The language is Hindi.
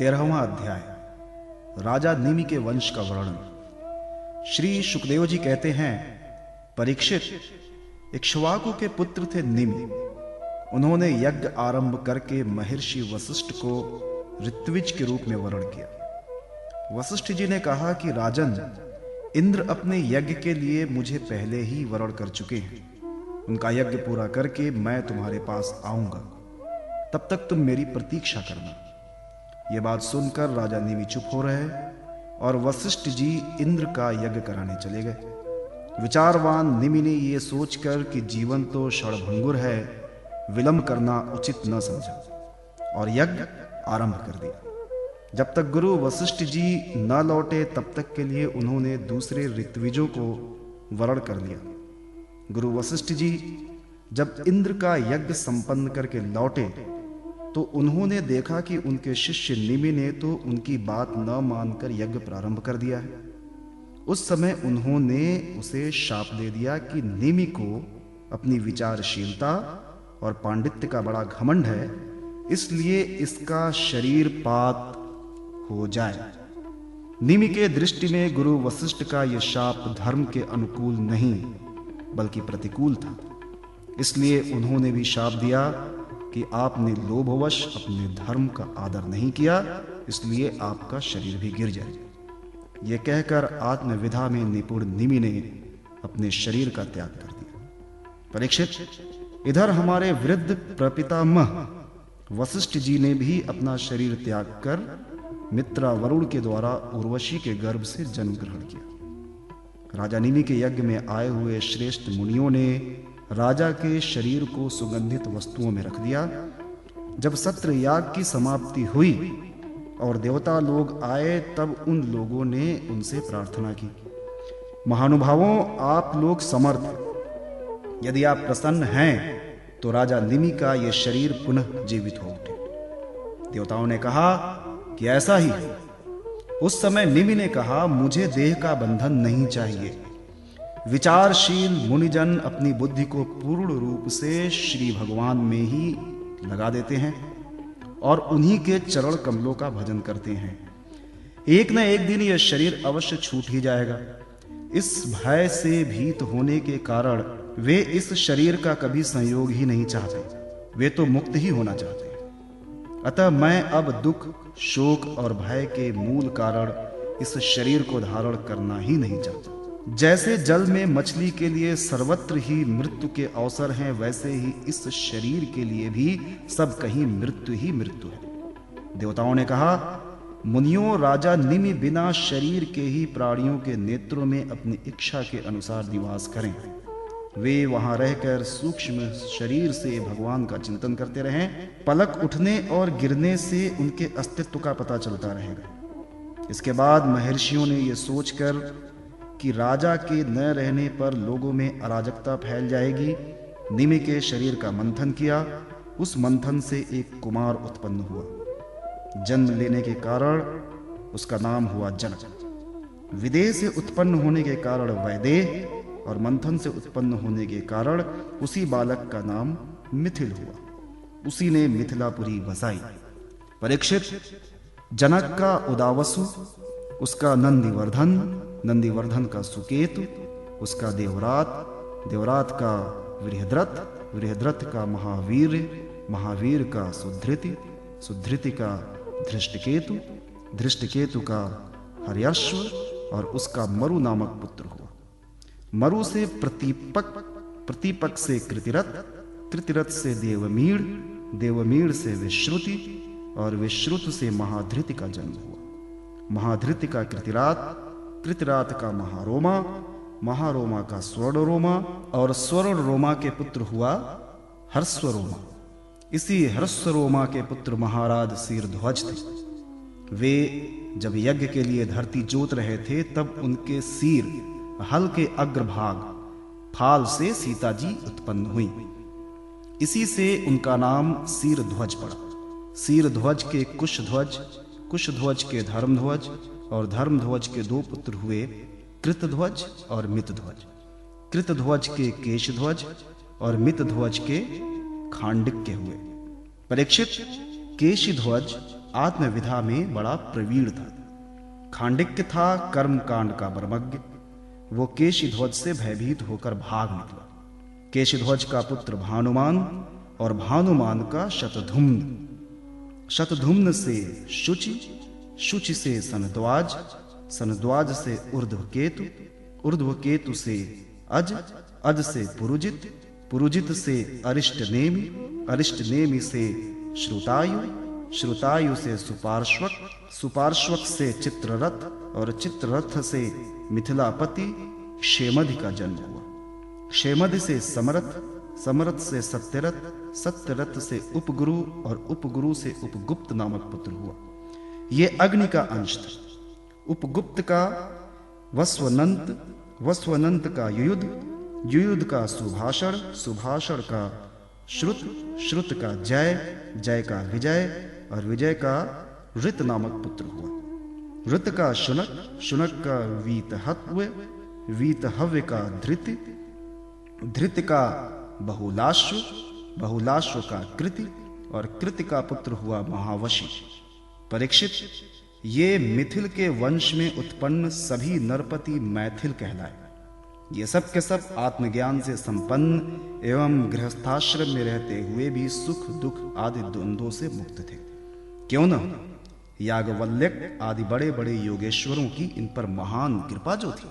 13वां अध्याय राजा निमि के वंश का वर्णन। श्री सुखदेव जी कहते हैं, परीक्षित, इक्ष्वाकु के पुत्र थे निमि। उन्होंने यज्ञ आरंभ करके महर्षि वशिष्ठ को ऋत्विज के रूप में वर्ण किया। वशिष्ठ जी ने कहा कि राजन, इंद्र अपने यज्ञ के लिए मुझे पहले ही वर्ण कर चुके हैं। उनका यज्ञ पूरा करके मैं तुम्हारे पास आऊंगा, तब तक तुम मेरी प्रतीक्षा करना। यह बात सुनकर राजा निमि चुप हो रहे और वशिष्ठ जी इंद्र का यज्ञ कराने चले गए। विचारवान निमि ने यह सोचकर कि जीवन तो क्षणभंगुर है, विलंब करना उचित न समझा और यज्ञ आरंभ कर दिया। जब तक गुरु वशिष्ठ जी न लौटे तब तक के लिए उन्होंने दूसरे ऋत्विजों को वर्ण कर लिया। गुरु वशिष्ठ जी जब इंद्र का यज्ञ संपन्न करके लौटे तो उन्होंने देखा कि उनके शिष्य निमि ने तो उनकी बात न मानकर यज्ञ प्रारंभ कर दिया है। उस समय उन्होंने उसे शाप दे दिया कि निमि को अपनी विचारशीलता और पांडित्य का बड़ा घमंड है, इसलिए इसका शरीर पात हो जाए। निमि के दृष्टि में गुरु वशिष्ठ का यह शाप धर्म के अनुकूल नहीं बल्कि प्रतिकूल था। इसलिए उन्होंने भी शाप दिया कि आपने लोभवश अपने धर्म का आदर नहीं किया, इसलिए आपका शरीर भी गिर जाए। यह कहकर आत्मविधा में निपुण निमि ने अपने शरीर का त्याग कर दिया। परीक्षित, इधर हमारे वृद्ध प्रपितामह वशिष्ठ जी ने भी अपना शरीर त्याग कर मित्रा वरुण के द्वारा उर्वशी के गर्भ से जन्म ग्रहण किया। राजा निमि के यज्ञ में आए हुए श्रेष्ठ मुनियों ने राजा के शरीर को सुगंधित वस्तुओं में रख दिया। जब सत्र याग की समाप्ति हुई और देवता लोग आए तब उन लोगों ने उनसे प्रार्थना की, महानुभावों, आप लोग समर्थ, यदि आप प्रसन्न हैं तो राजा निमि का यह शरीर पुनः जीवित हो उठे। देवताओं ने कहा कि ऐसा ही है। उस समय निमि ने कहा, मुझे देह का बंधन नहीं चाहिए। विचारशील मुनिजन अपनी बुद्धि को पूर्ण रूप से श्री भगवान में ही लगा देते हैं और उन्हीं के चरण कमलों का भजन करते हैं। एक न एक दिन यह शरीर अवश्य छूट ही जाएगा। इस भय से भीत होने के कारण वे इस शरीर का कभी संयोग ही नहीं चाहते, वे तो मुक्त ही होना चाहते हैं। अतः मैं अब दुख, शोक और भय के मूल कारण इस शरीर को धारण करना ही नहीं चाहता। जैसे जल में मछली के लिए सर्वत्र ही मृत्यु के अवसर हैं, वैसे ही इस शरीर के लिए भी सब कहीं मृत्यु ही मृत्यु है। देवताओं ने कहा, मुनियों, राजा निमि बिना शरीर के ही प्राणियों के नेत्रों में अपनी इच्छा के अनुसार निवास करें। वे वहां रहकर सूक्ष्म शरीर से भगवान का चिंतन करते रहें। पलक उठने और गिरने से उनके अस्तित्व का पता चलता रहेगा। इसके बाद महर्षियों ने यह सोचकर कि राजा के न रहने पर लोगों में अराजकता फैल जाएगी, निमि के शरीर का मंथन किया। उस मंथन से एक कुमार उत्पन्न हुआ। जन्म लेने के कारण उसका नाम हुआ जनक। विदेह से उत्पन्न होने के कारण वैदेह और मंथन से उत्पन्न होने के कारण उसी बालक का नाम मिथिल हुआ। उसी ने मिथिलापुरी बसाई। परीक्षित, जनक का उदावसु, उसका नंदिवर्धन, नंदिवर्धन का सुकेतु, उसका देवरात, देवरात का वृहद्रथ, वृहद्रथ का महावीर, महावीर का सुधृति, सुधृति का धृष्टकेतु, धृष्टकेतु का हर्यश्व और उसका मरु नामक पुत्र हुआ। मरु से प्रतीपक, प्रतीपक से कृतिरथ, कृतिरथ से देवमीड़, देवमीड़ से विश्रुति और विश्रुत से महाधृति का जन्म हुआ। महाधृति का कृतिरात, कृतिरात का महारोमा, महारोमा का स्वर्णरोमा और स्वर्णरोमा के पुत्र हुआ हर्षरोमा। इसी हर्षरोमा के पुत्र महाराज शीरध्वज थे। वे जब यज्ञ के लिए धरती जोत रहे थे तब उनके सिर हल के अग्रभाग फाल से सीता जी उत्पन्न हुई। इसी से उनका नाम शीरध्वज पड़ा। शीरध्वज के कुशध्वज, कुशध्वज के धर्मध्वज और धर्मध्वज के दो पुत्र हुए, कृतध्वज और मितध्वज। कृतध्वज के केशध्वज और मितध्वज के खांडिक्य हुए। परीक्षित, केशीध्वज आत्मविधा में बड़ा प्रवीण था। खांडिक्य था कर्म कांड का बर्मज्ञ। वो केशिध्वज से भयभीत होकर भाग निकला। केशिध्वज का पुत्र भानुमान और भानुमान का शतधुम्न, शतधुम्न से शुचि, शुचि से सनद्वाज, सनद्वाज से ऊर्ध्वकेतु, ऊर्ध्वकेतु से अज, अज से पुरुजित, पुरुजित से अरिष्टनेमि, अरिष्टनेमि से श्रुतायु, श्रुतायु से सुपार्श्वक, सुपार्श्वक से चित्ररथ और चित्ररथ से मिथिलापति क्षेमधि का जन्म हुआ। क्षेमधि से समरथ, समरथ से सत्यरथ, सत्यरथ से उपगुरु और उपगुरु से उपगुप्त नामक पुत्र हुआ। ये अग्नि का अंश था। उपगुप्त का वस्वनंत, वस्वनंत का युयुध, युयुध का सुभाषण, सुभाषण का श्रुत, श्रुत का जय, जय का विजय और विजय का ऋत नामक पुत्र हुआ। ऋत का शुनक, शुनक का वीतहव्य, वीतहव्य का धृति, धृति का बहुलाश्व, बहुलाश्व का कृति और कृति का पुत्र हुआ महावशी। परीक्षित, ये मिथिल के वंश में उत्पन्न सभी नरपति मैथिल कहलाए। ये सब के सब आत्मज्ञान से संपन्न एवं गृहस्थाश्रम में रहते हुए भी सुख दुख आदि द्वंद्वों से मुक्त थे। क्यों न याज्ञवल्क्य आदि बड़े बड़े योगेश्वरों की इन पर महान कृपा जो थी।